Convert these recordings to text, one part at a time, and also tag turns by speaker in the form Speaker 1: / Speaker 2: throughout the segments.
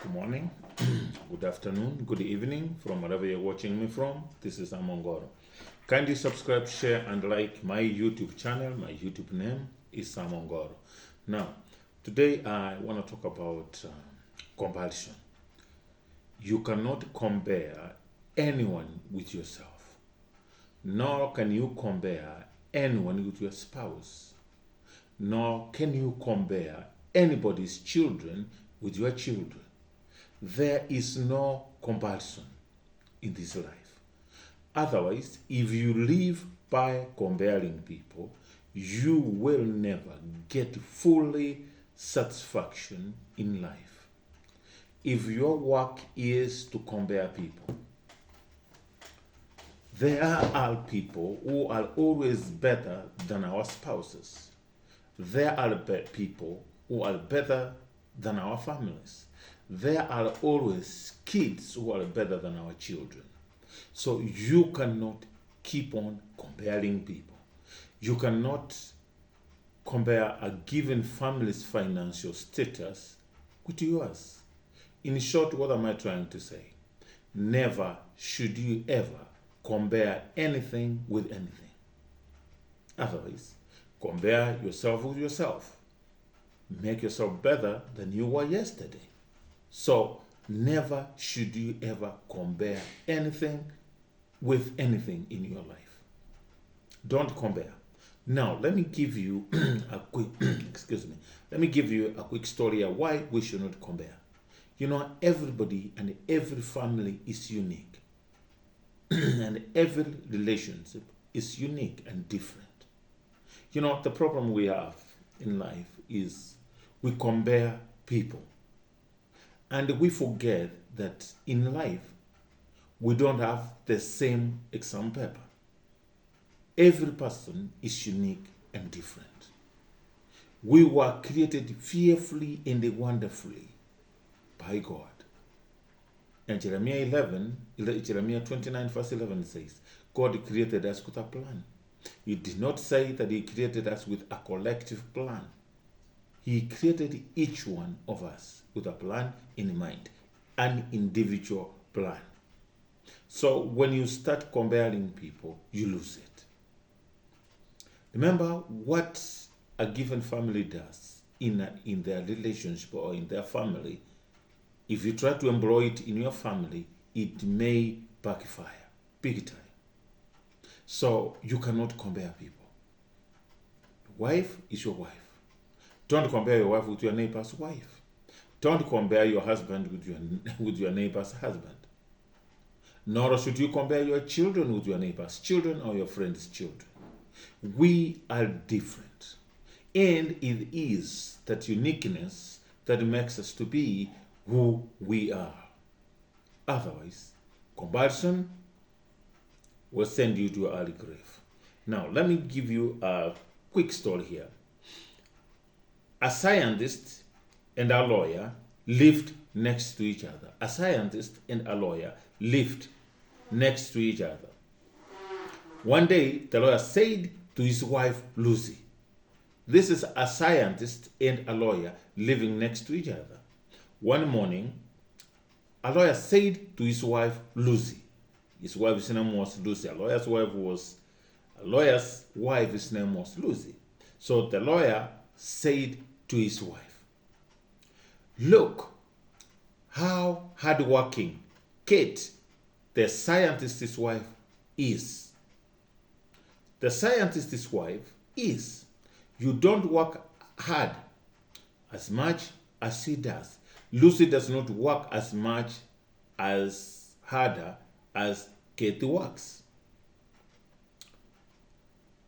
Speaker 1: Good morning, good afternoon, good evening from wherever you're watching me from. This is Samongoro. Kindly subscribe, share, and like my YouTube channel. My YouTube name is Samongoro. Now, today I want to talk about comparison. You cannot compare anyone with yourself, nor can you compare anyone with your spouse, nor can you compare anybody's children with your children. There is no comparison in this life. Otherwise, if you live by comparing people, you will never get fully satisfaction in life. If your work is to compare people, there are people who are always better than our spouses. There are people who are better than our families. There are always kids who are better than our children. So you cannot keep on comparing people. You cannot compare a given family's financial status with yours. In short, what am I trying to say? Never should you ever compare anything with anything. Otherwise, compare yourself with yourself. Make yourself better than you were yesterday. So, never should you ever compare anything with anything in your life. Don't compare. Now, let me give you a quick Let me give you a quick story of why we should not compare. You know, everybody and every family is unique. And every relationship is unique and different. You know, the problem we have in life is we compare people. And we forget that in life, we don't have the same exam paper. Every person is unique and different. We were created fearfully and wonderfully by God. And Jeremiah 29 verse 11 says, God created us with a plan. He did not say that he created us with a collective plan. He created each one of us with a plan in mind, an individual plan. So when you start comparing people, you lose it. Remember what a given family does in their relationship or in their family. If you try to employ it in your family, it may backfire big time. So you cannot compare people. Wife is your wife. Don't compare your wife with your neighbor's wife. Don't compare your husband with your neighbor's husband. Nor should you compare your children with your neighbor's children or your friend's children. We are different. And it is that uniqueness that makes us to be who we are. Otherwise, comparison will send you to an early grave. Now, let me give you a quick story here. A scientist and a lawyer lived next to each other. A scientist and a lawyer lived next to each other. One day, the lawyer said to his wife, Lucy, this is a scientist and a lawyer living next to each other. One morning, a lawyer said to his wife, Lucy, his wife's name was Lucy. A lawyer's wife's name was Lucy. So the lawyer said to his wife, look how hardworking Kate, the scientist's wife, is. The scientist's wife is. You don't work hard as much as she does. Lucy does not work as much as harder as Kate works.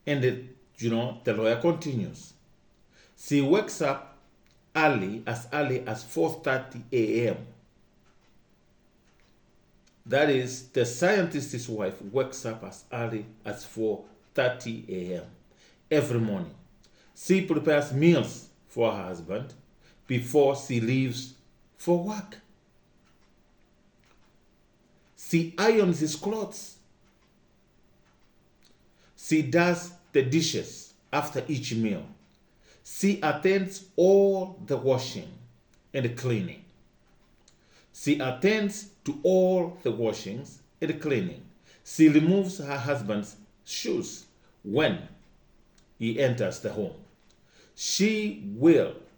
Speaker 1: And the lawyer continues. She wakes up early as 4:30 a.m. That is, the scientist's wife wakes up as early as 4:30 a.m. every morning. She prepares meals for her husband before she leaves for work. She irons his clothes. She does the dishes after each meal. She attends all the washing and cleaning. She attends to all the washings and cleaning. She removes her husband's shoes when he enters the home. She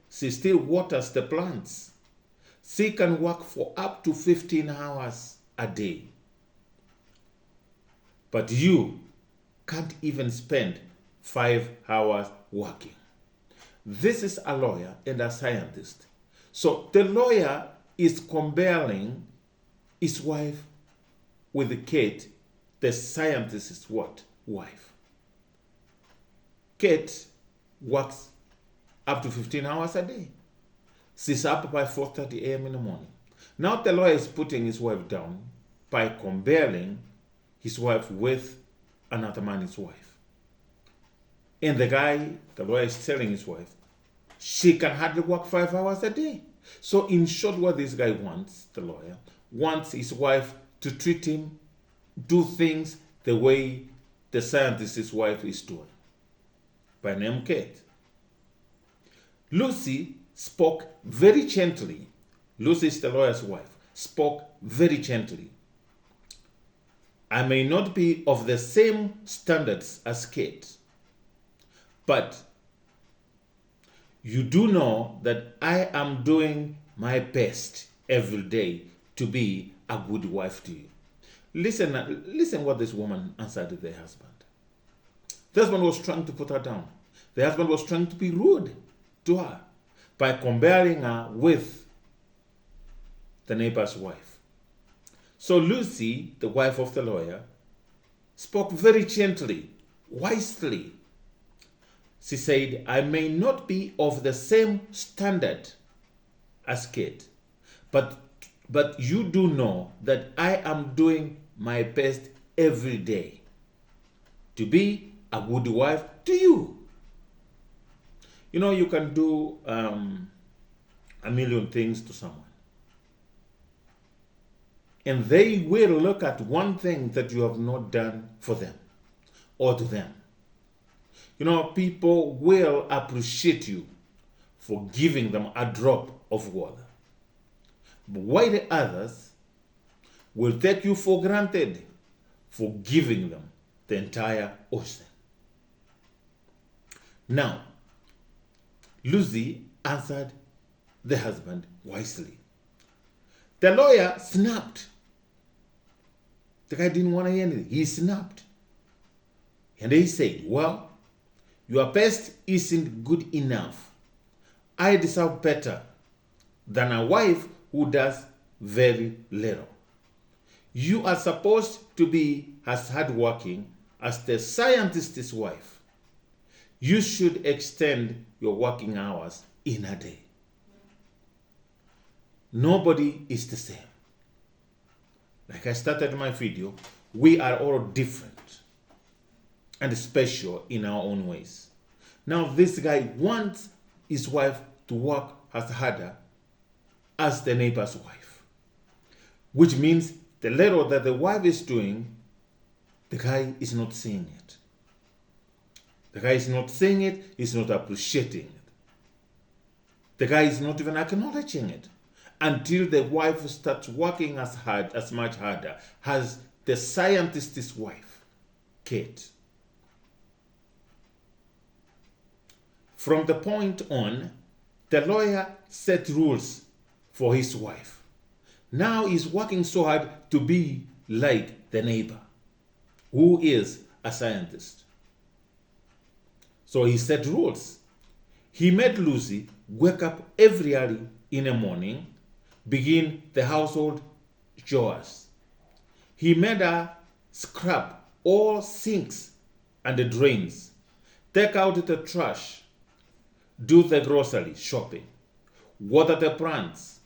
Speaker 1: still waters the plants. She can work for up to 15 hours a day. But you can't even spend 5 hours working. This is a lawyer and a scientist. So the lawyer is comparing his wife with Kate, the scientist's what? Wife. Kate works up to 15 hours a day. She's up by 4:30 a.m. in the morning. Now the lawyer is putting his wife down by comparing his wife with another man's wife. And the lawyer is telling his wife, she can hardly work 5 hours a day. So in short, what this guy wants, the lawyer, wants his wife to treat him, do things the way the scientist's wife is doing. By name Kate. Lucy spoke very gently. Lucy is the lawyer's wife. Spoke very gently. I may not be of the same standards as Kate, but you do know that I am doing my best every day to be a good wife to you. Listen what this woman answered the husband. The husband was trying to put her down. The husband was trying to be rude to her by comparing her with the neighbor's wife. So Lucy, the wife of the lawyer, spoke very gently, wisely. She said, I may not be of the same standard as Kate, but you do know that I am doing my best every day to be a good wife to you. You know, you can do a million things to someone, and they will look at one thing that you have not done for them or to them. You know, people will appreciate you for giving them a drop of water. But while the others will take you for granted for giving them the entire ocean. Now, Lucy answered the husband wisely. The lawyer snapped. The guy didn't want to hear anything. He snapped. And he said, well, your best isn't good enough. I deserve better than a wife who does very little. You are supposed to be as hardworking as the scientist's wife. You should extend your working hours in a day. Nobody is the same. Like I started my video, we are all different and special in our own ways. Now this guy wants his wife to work as harder as the neighbor's wife, which means the little that the wife is doing, the guy is not seeing it. The guy is not seeing it, he's not appreciating it. The guy is not even acknowledging it until the wife starts working as much harder as the scientist's wife, Kate. From the point on, the lawyer set rules for his wife. Now he's working so hard to be like the neighbor, who is a scientist. So he set rules. He made Lucy wake up every early in the morning, begin the household chores. He made her scrub all sinks and the drains, take out the trash, do the grocery shopping, water the plants,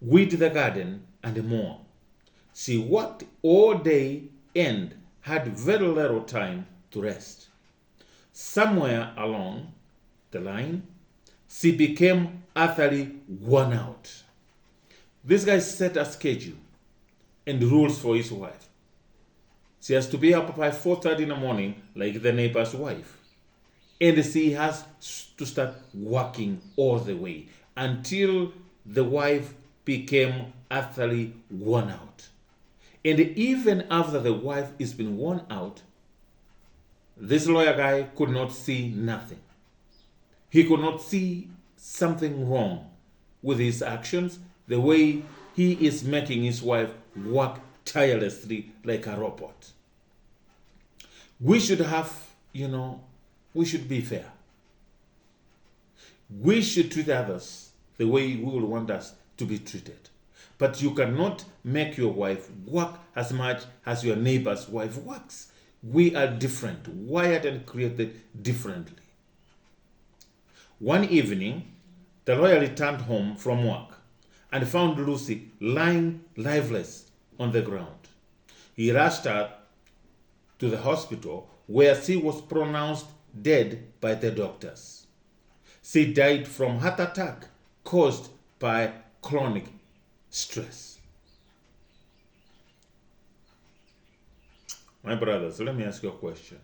Speaker 1: weed the garden, and more. She worked all day and had very little time to rest. Somewhere along the line, she became utterly worn out. This guy set a schedule and rules for his wife. She has to be up by 4:30 in the morning like the neighbor's wife. And she has to start working all the way until the wife became utterly worn out. And even after the wife has been worn out, this lawyer guy could not see nothing. He could not see something wrong with his actions, the way he is making his wife work tirelessly like a robot. We should have, we should be fair. We should treat others the way we will want us to be treated. But you cannot make your wife work as much as your neighbor's wife works. We are different, wired and created differently. One evening, the lawyer returned home from work and found Lucy lying lifeless on the ground. He rushed her to the hospital where she was pronounced dead by the doctors. She died from heart attack caused by chronic stress. My brothers, let me ask you a question.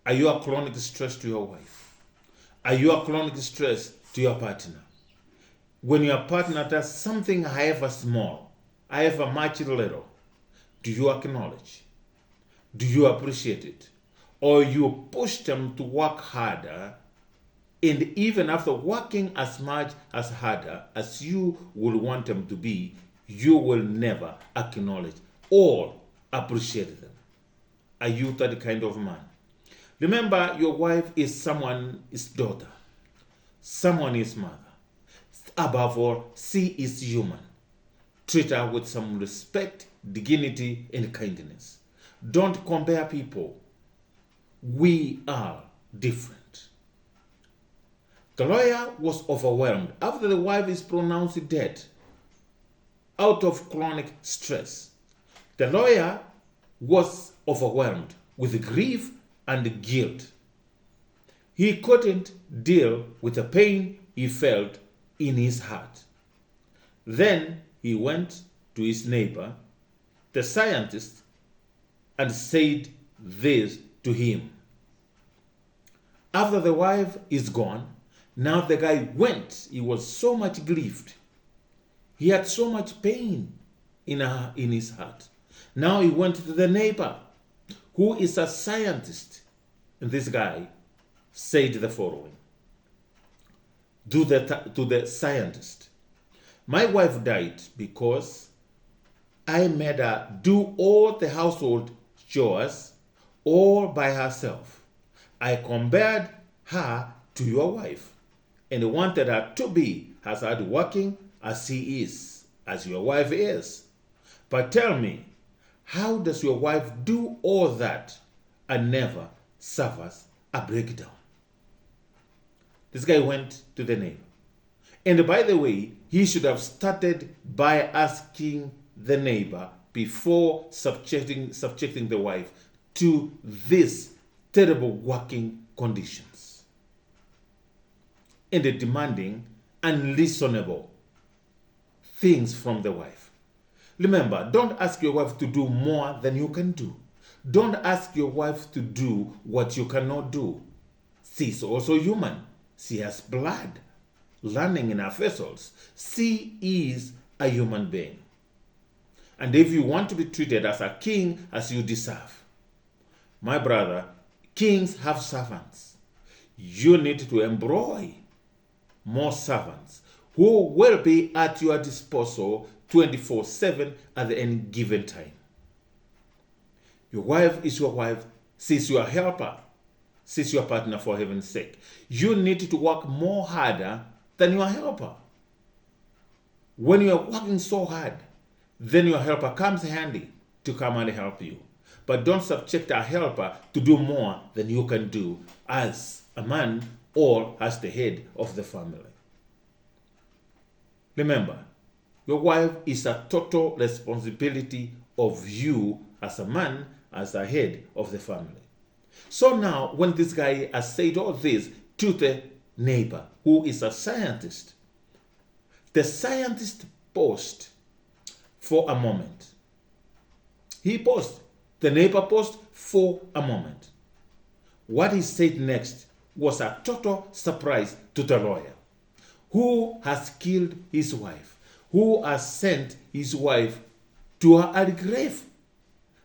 Speaker 1: Are you a chronic stress to your wife? Are you a chronic stress to your partner? When your partner does something however small, however much little, do you acknowledge? Do you appreciate it? Or you push them to work harder, and even after working as much as harder as you will want them to be, you will never acknowledge or appreciate them? Are you that kind of man? Remember, your wife is someone's daughter, someone's mother. Above all, she is human. Treat her with some respect, dignity, and kindness. Don't compare people. We are different. The lawyer was overwhelmed after the wife is pronounced dead out of chronic stress. The lawyer was overwhelmed with grief and guilt. He couldn't deal with the pain he felt in his heart. Then he went to his neighbor, the scientist, and said this to him. After the wife is gone, now the guy went. He was so much grieved. He had so much pain in his heart. Now he went to the neighbor, who is a scientist. And this guy said the following to the scientist. My wife died because I made her do all the household chores all by herself. I compared her to your wife and wanted her to be as hardworking as she is, as your wife is. But tell me, how does your wife do all that and never suffers a breakdown? This guy went to the neighbor. And by the way, he should have started by asking the neighbor before subjecting the wife to these terrible working conditions and demanding unreasonable things from the wife. Remember, don't ask your wife to do more than you can do. Don't ask your wife to do what you cannot do. She is also human. She has blood running in her vessels. She is a human being. And if you want to be treated as a king as you deserve, my brother, kings have servants. You need to employ more servants who will be at your disposal 24/7 at any given time. Your wife is your wife. She's your helper. She's your partner, for heaven's sake. You need to work more harder than your helper. When you are working so hard, then your helper comes handy to come and help you. But don't subject a helper to do more than you can do as a man or as the head of the family. Remember, your wife is a total responsibility of you as a man, as a head of the family. So now, when this guy has said all this to the neighbor, who is a scientist, the scientist paused for a moment. He paused. The neighbor paused for a moment. What he said next was a total surprise to the lawyer. who has killed his wife, who has sent his wife to her grave,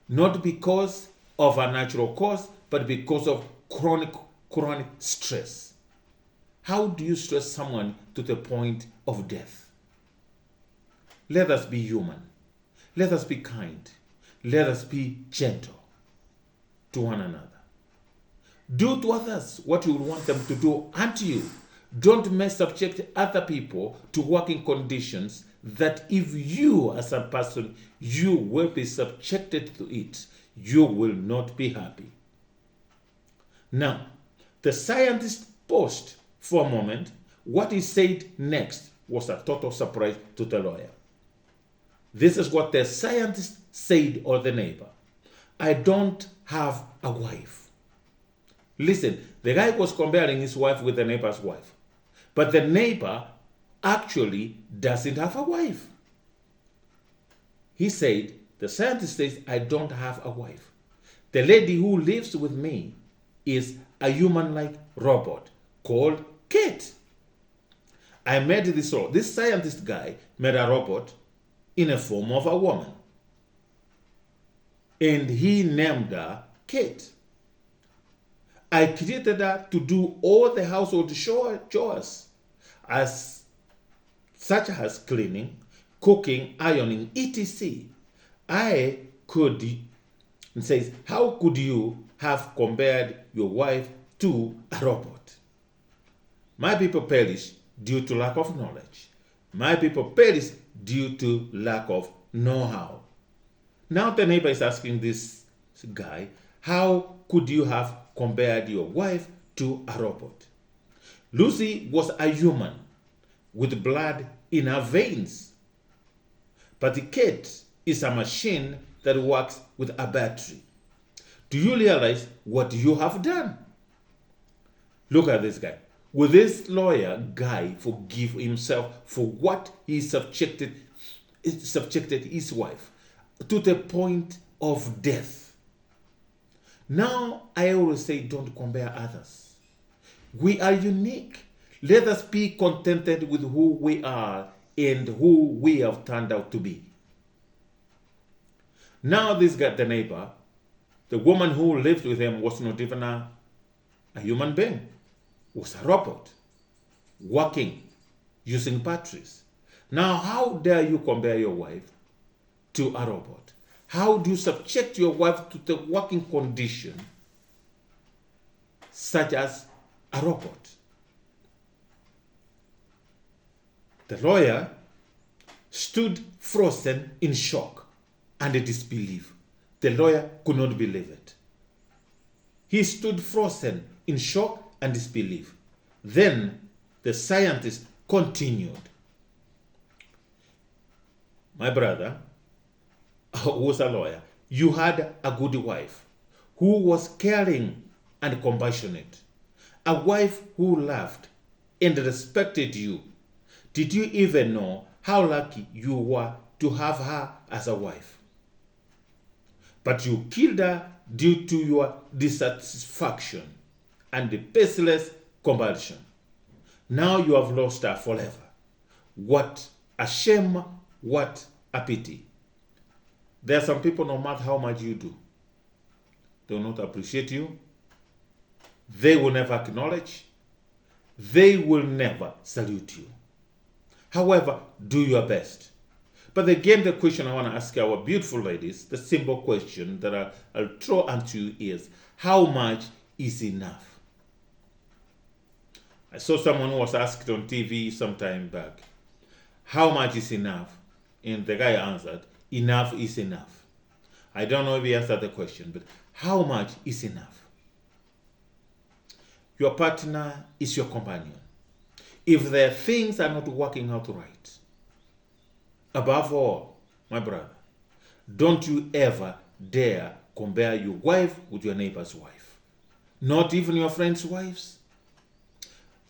Speaker 1: not because of a natural cause, but because of chronic stress. How do you stress someone to the point of death? Let us be human. Let us be kind. Let us be gentle to one another. Do to others what you would want them to do unto you. Don't subject other people to working conditions that if you as a person, you will be subjected to it, you will not be happy. Now, the scientist paused for a moment. What he said next was a total surprise to the lawyer. This is what the scientist said, or the neighbor. I don't have a wife. Listen, the guy was comparing his wife with the neighbor's wife. But the neighbor actually doesn't have a wife. He said, the scientist says, I don't have a wife. The lady who lives with me is a human-like robot called Kate. I made this scientist guy made a robot in a form of a woman. And he named her Kate. I created her to do all the household chores, such as cleaning, cooking, ironing, etc. It says, how could you have compared your wife to a robot? My people perish due to lack of knowledge. My people perish due to lack of know-how. Now the neighbor is asking this guy, how could you have compared your wife to a robot? Lucy was a human with blood in her veins. But Kate is a machine that works with a battery. Do you realize what you have done? Look at this guy. Will this lawyer guy forgive himself for what he subjected his wife to the point of death? Now, I always say, don't compare others. We are unique. Let us be contented with who we are and who we have turned out to be. Now, this guy, the neighbor, the woman who lived with him was not even a human being, was a robot, working, using batteries. Now, how dare you compare your wife to a robot? How do you subject your wife to the working condition such as a robot? The lawyer stood frozen in shock and disbelief. The lawyer could not believe it. He stood frozen in shock and disbelief. Then the scientist continued. My brother, who was a lawyer, you had a good wife who was caring and compassionate, a wife who loved and respected you. Did you even know how lucky you were to have her as a wife? But you killed her due to your dissatisfaction and the baseless compulsion. Now you have lost her forever. What a shame, what a pity. There are some people, no matter how much you do, they will not appreciate you. They will never acknowledge. They will never salute you. However, do your best. But again, the question I want to ask our beautiful ladies, the simple question that I'll throw at you is, how much is enough? I saw someone who was asked on TV some time back, how much is enough? And the guy answered, enough is enough. I don't know if he answered the question, but how much is enough? Your partner is your companion. If their things are not working out right, above all, my brother, don't you ever dare compare your wife with your neighbor's wife. Not even your friends' wives.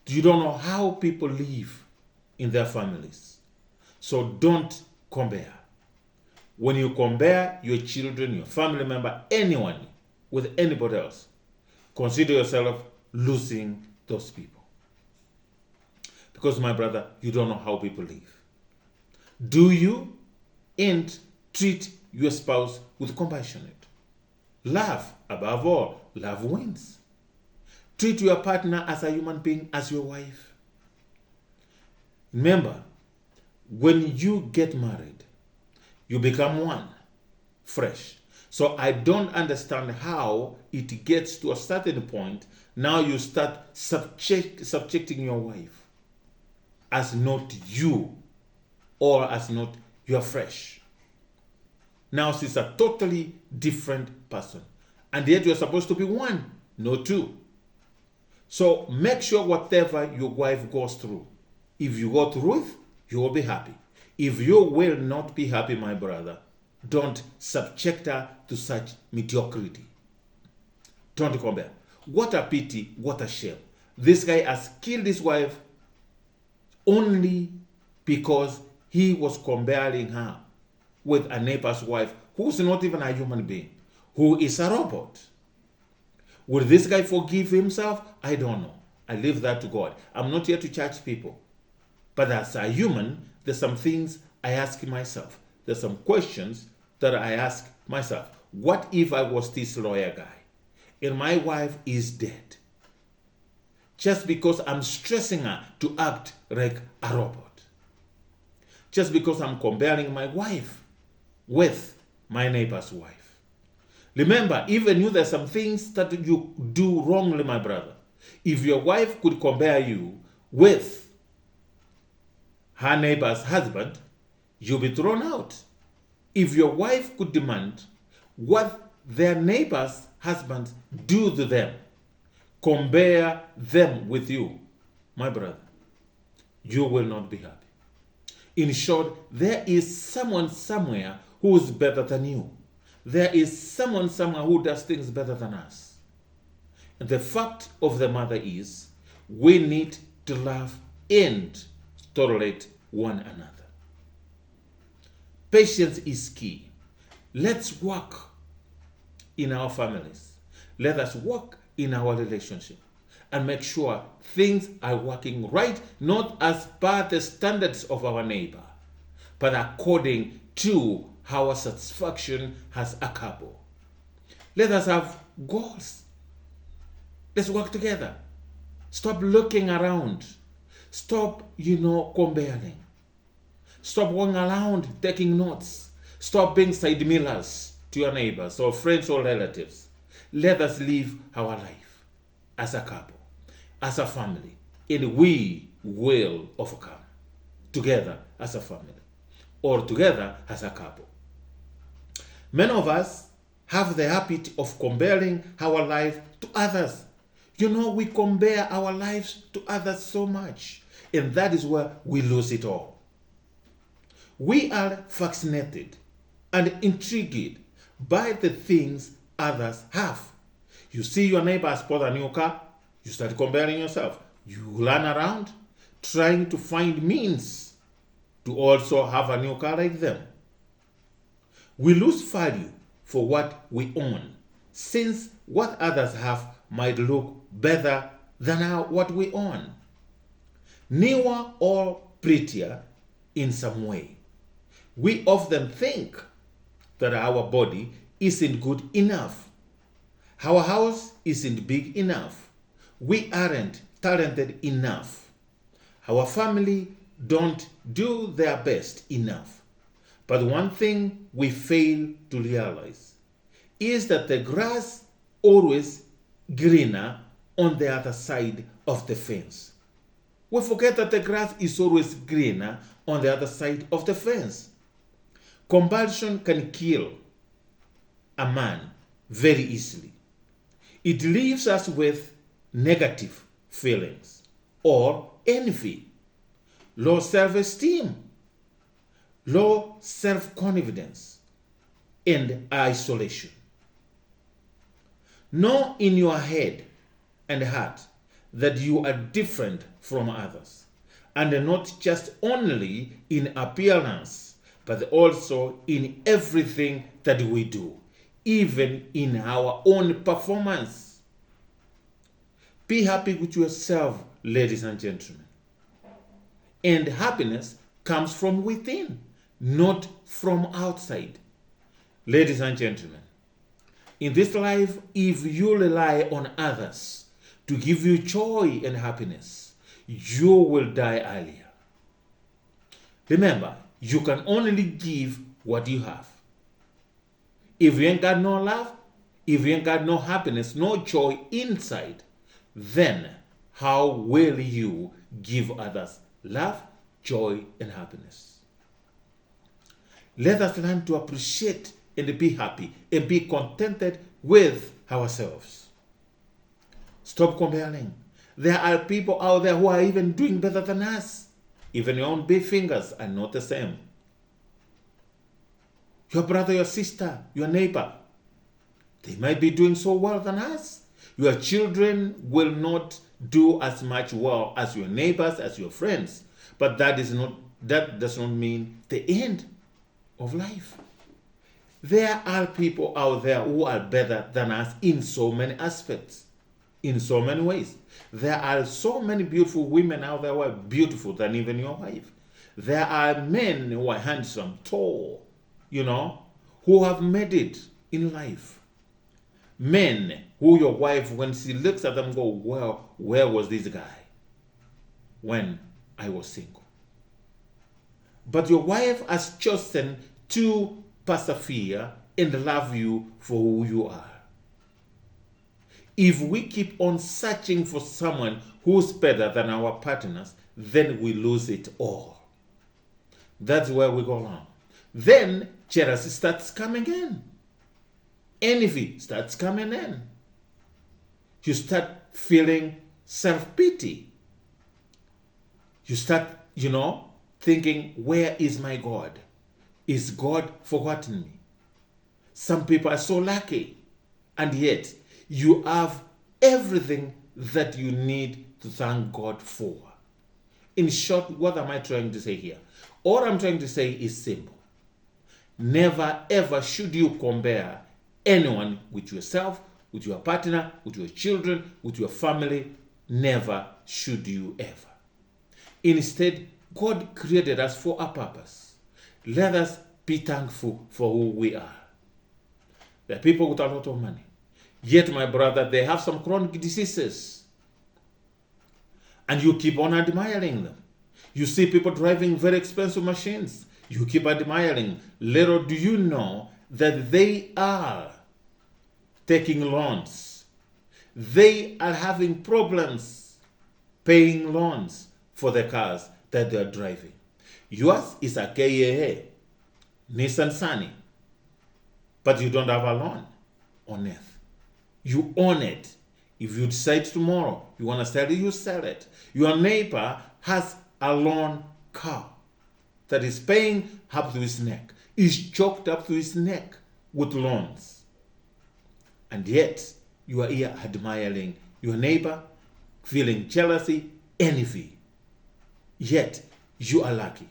Speaker 1: You don't know how people live in their families. So don't compare. When you compare your children, your family member, anyone with anybody else, consider yourself losing those people. Because, my brother, you don't know how people live. Do you? And treat your spouse with compassionate. Love, above all, love wins. Treat your partner as a human being, as your wife. Remember, when you get married, you become one, fresh. So I don't understand how it gets to a certain point. Now you start subjecting your wife as not you, or as not you're fresh. Now she's a totally different person. And yet you're supposed to be one, not two. So make sure whatever your wife goes through, if you go through it, you will be happy. If you will not be happy, my brother, don't subject her to such mediocrity. Don't compare. What a pity, what a shame. This guy has killed his wife only because he was comparing her with a neighbor's wife who's not even a human being, who is a robot. Will this guy forgive himself? I don't know. I leave that to God. I'm not here to judge people. But as a human, there's some things I ask myself. There's some questions that I ask myself. What if I was this lawyer guy and my wife is dead? Just because I'm stressing her to act like a robot. Just because I'm comparing my wife with my neighbor's wife. Remember, even you, there's some things that you do wrongly, my brother. If your wife could compare you with her neighbor's husband, you'll be thrown out. If your wife could demand what their neighbor's husbands do to them, compare them with you, my brother, you will not be happy. In short, there is someone somewhere who is better than you. There is someone somewhere who does things better than us. And the fact of the matter is, we need to love and tolerate one another. Patience is key. Let's work in our families. Let us work in our relationship and make sure things are working right, not as per the standards of our neighbor, but according to our satisfaction as a couple. Let us have goals. Let's work together. Stop looking around. Stop, comparing. Stop going around taking notes. Stop being side millers to your neighbors or friends or relatives. Let us live our life as a couple, as a family, and we will overcome together as a family or together as a couple. Many of us have the habit of comparing our life to others. We compare our lives to others so much, and that is where we lose it all. We are fascinated and intrigued by the things others have. You see your neighbor has bought a new car, you start comparing yourself. You run around trying to find means to also have a new car like them. We lose value for what we own, since what others have might look better than what we own. Newer or prettier in some way. We often think that our body isn't good enough. Our house isn't big enough. We aren't talented enough. Our family don't do their best enough. But one thing we fail to realize is that the grass always greener on the other side of the fence. We forget that the grass is always greener on the other side of the fence. Comparison can kill a man very easily. It leaves us with negative feelings or envy, low self-esteem, low self-confidence, and isolation. Know in your head and heart that you are different from others, and not just only in appearance, but also in everything that we do, even in our own performance. Be happy with yourself, ladies and gentlemen. And happiness comes from within, not from outside. Ladies and gentlemen, in this life, if you rely on others to give you joy and happiness, you will die earlier. Remember, you can only give what you have. If you ain't got no love, if you ain't got no happiness, no joy inside, then how will you give others love, joy, and happiness? Let us learn to appreciate and be happy and be contented with ourselves. Stop comparing. There are people out there who are even doing better than us. Even your own big fingers are not the same. Your brother, your sister, your neighbor, they might be doing so well than us. Your children will not do as much well as your neighbors, as your friends. But that does not mean the end of life. There are people out there who are better than us in so many aspects, in so many ways. There are so many beautiful women out there who are beautiful than even your wife. There are men who are handsome, tall, who have made it in life. Men who your wife, when she looks at them, go, well, where was this guy when I was single? But your wife has chosen to persevere and love you for who you are. If we keep on searching for someone who's better than our partners, then we lose it all. That's where we go wrong. Then jealousy starts coming in. Envy starts coming in. You start feeling self-pity. You start, thinking, where is my God? Is God forgotten me? Some people are so lucky, and yet you have everything that you need to thank God for. In short, what am I trying to say here? All I'm trying to say is simple. Never ever should you compare anyone with yourself, with your partner, with your children, with your family. Never should you ever. Instead, God created us for a purpose. Let us be thankful for who we are. There are people with a lot of money. Yet, my brother, they have some chronic diseases. And you keep on admiring them. You see people driving very expensive machines. You keep admiring. Little do you know that they are taking loans. They are having problems paying loans for the cars that they are driving. Yours is a KAA, Nissan Sunny, but you don't have a loan on it. You own it. If you decide tomorrow you want to sell it, you sell it. Your neighbor has a loan car that is paying up to his neck, is choked up to his neck with loans. And yet, you are here admiring your neighbor, feeling jealousy, envy. Yet, you are lucky.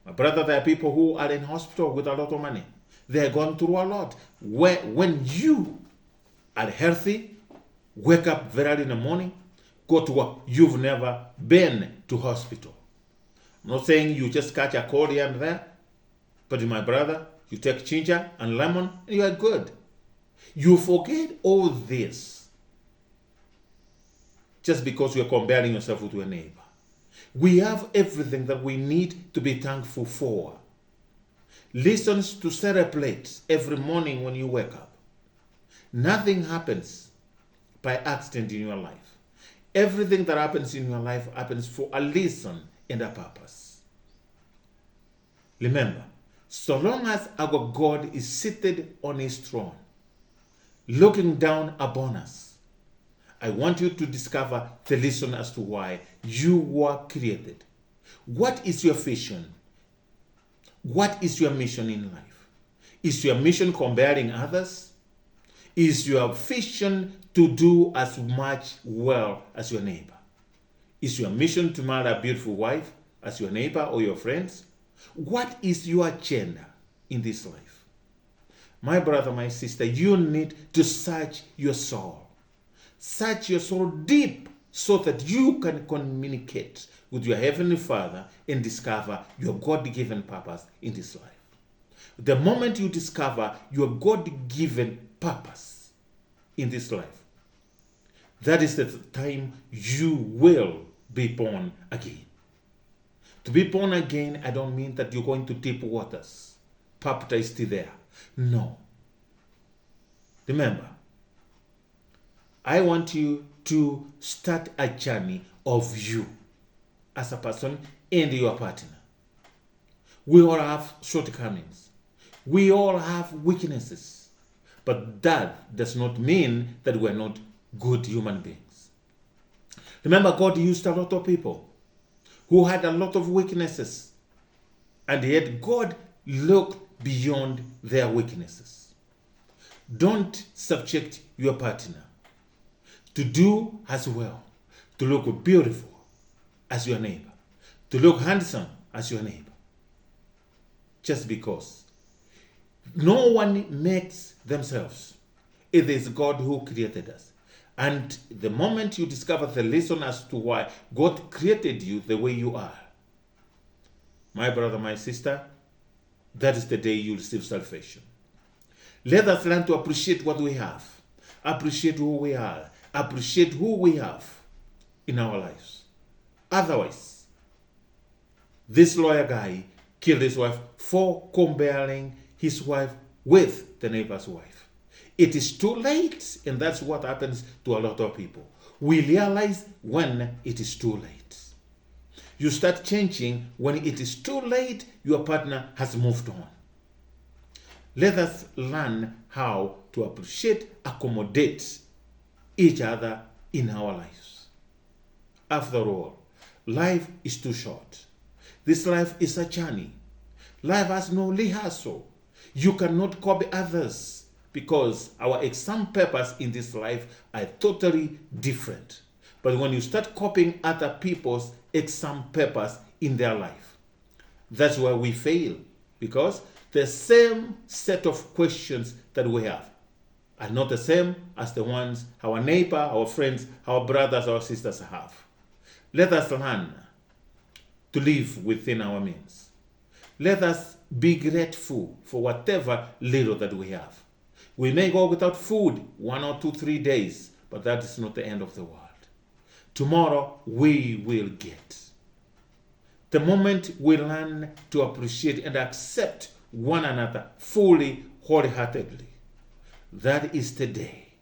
Speaker 1: My brother, there are people who are in hospital with a lot of money. They are going through a lot. When you are healthy, wake up very early in the morning, go to work, you've never been to hospital. I'm not saying you just catch a cold here and there, but my brother, you take ginger and lemon and you are good. You forget all this just because you're comparing yourself with your neighbor. We have everything that we need to be thankful for. Listen to Sarah Plate every morning when you wake up. Nothing happens by accident in your life. Everything that happens in your life happens for a reason and a purpose. Remember, so long as our God is seated on his throne, looking down upon us, I want you to discover the reason as to why you were created. What is your vision? What is your mission in life? Is your mission comparing others? Is your vision to do as much well as your neighbor? Is your mission to marry a beautiful wife as your neighbor or your friends? What is your agenda in this life? My brother, my sister, you need to search your soul. Search your soul deep so that you can communicate with your Heavenly Father and discover your God-given purpose in this life. The moment you discover your God-given purpose in this life, that is the time you will be born again. To be born again, I don't mean that you're going to deep waters, baptized there. No. Remember, I want you to start a journey of you as a person and your partner. We all have shortcomings. We all have weaknesses. But that does not mean that we're not good human beings. Remember, God used a lot of people who had a lot of weaknesses, and yet God looked beyond their weaknesses. Don't subject your partner to do as well, to look beautiful as your neighbor, to look handsome as your neighbor. Just because. No one makes themselves. It is God who created us. And the moment you discover the lesson as to why God created you the way you are, my brother, my sister, that is the day you receive salvation. Let us learn to appreciate what we have, appreciate who we are, appreciate who we have in our lives. Otherwise, this lawyer guy killed his wife for comparing his wife with the neighbor's wife. It is too late, and that's what happens to a lot of people. We realize when it is too late. You start changing when it is too late, your partner has moved on. Let us learn how to appreciate, accommodate each other in our lives. After all, life is too short. This life is a journey. Life has no rehearsal. You cannot copy others because our exam papers in this life are totally different. But when you start copying other people's exam papers in their life, that's where we fail, because the same set of questions that we have are not the same as the ones our neighbor, our friends, our brothers, our sisters have. Let us learn to live within our means. Let us be grateful for whatever little that we have. We may go without food 1 or 2, 3 days, but that is not the end of the world. Tomorrow we will get. The moment we learn to appreciate and accept one another fully, wholeheartedly, that is the day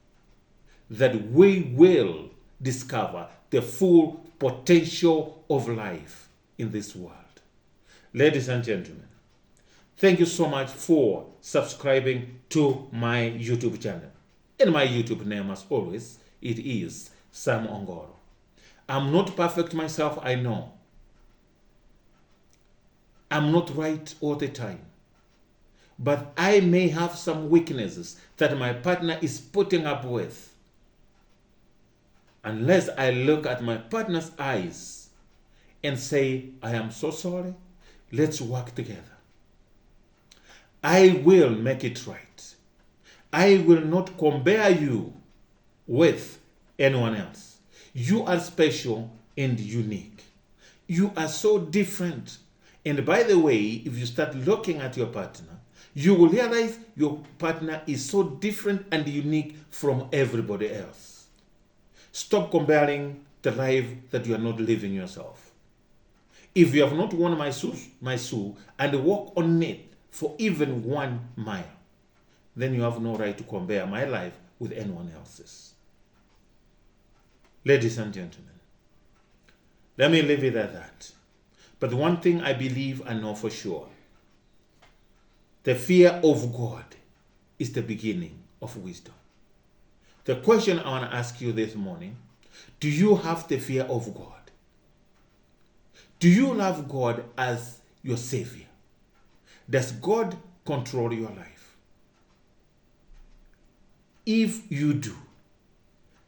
Speaker 1: that we will discover the full potential of life in this world. Ladies and gentlemen, thank you so much for subscribing to my YouTube channel. And my YouTube name, as always, it is Sam Ongoro. I'm not perfect myself, I know. I'm not right all the time. But I may have some weaknesses that my partner is putting up with. Unless I look at my partner's eyes and say, I am so sorry, let's work together. I will make it right. I will not compare you with anyone else. You are special and unique. You are so different. And by the way, if you start looking at your partner, you will realize your partner is so different and unique from everybody else. Stop comparing the life that you are not living yourself. If you have not worn my shoe and walk on it for even 1 mile, then you have no right to compare my life with anyone else's. Ladies and gentlemen, let me leave it at that. But one thing I believe and know for sure, the fear of God is the beginning of wisdom. The question I want to ask you this morning, do you have the fear of God? Do you love God as your Savior? Does God control your life? If you do,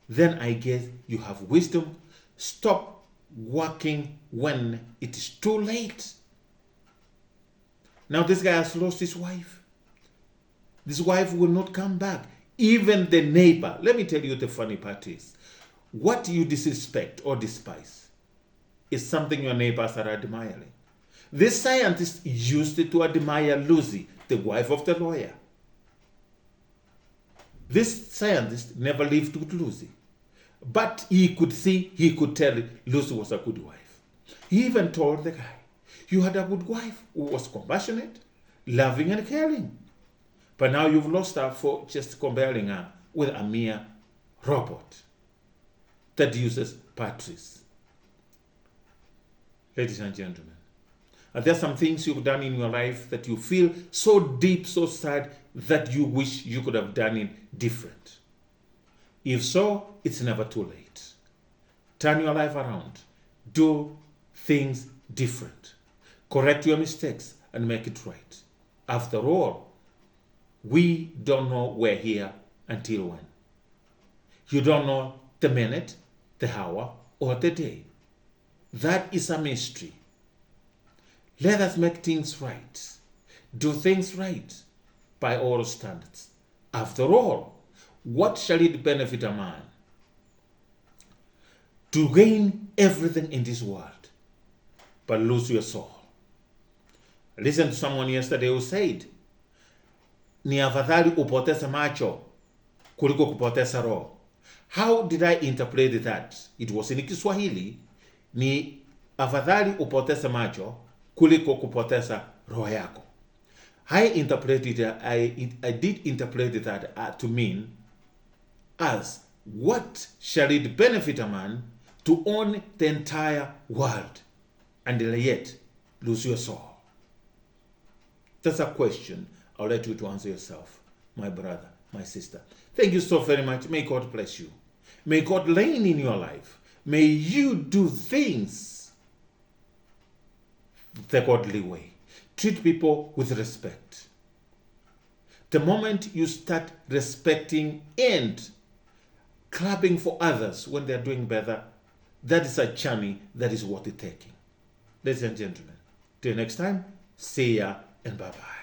Speaker 1: then I guess you have wisdom. Stop working when it is too late. Now this guy has lost his wife. This wife will not come back. Even the neighbor. Let me tell you the funny part is, what you disrespect or despise, is something your neighbors are admiring. This scientist used it to admire Lucy, the wife of the lawyer. This scientist never lived with Lucy, but he could tell Lucy was a good wife. He even told the guy, you had a good wife who was compassionate, loving and caring. But now you've lost her for just comparing her with a mere robot that uses batteries. Ladies and gentlemen, are there some things you've done in your life that you feel so deep, so sad, that you wish you could have done it different? If so, it's never too late. Turn your life around. Do things different. Correct your mistakes and make it right. After all, we don't know we're here until when. You don't know the minute, the hour, or the day. That is a mystery. Let us make things right. Do things right by all standards. After all, what shall it benefit a man to gain everything in this world but lose your soul? I listened to someone yesterday who said, ni afadhali upoteze macho kuliko kupoteza roho. How did I interpret that? It was in Kiswahili. Ni afadhali upoteze macho kuliko kupoteza roho yako. I did interpret that to mean as, what shall it benefit a man to own the entire world and yet lose your soul? That's a question I'll let you to answer yourself, my brother, my sister. Thank you so very much. May God bless you. May God reign in your life. May you do things the godly way. Treat people with respect. The moment you start respecting and clapping for others when they're doing better, that is a journey that is worth taking. Ladies and gentlemen, till next time, see ya and bye-bye.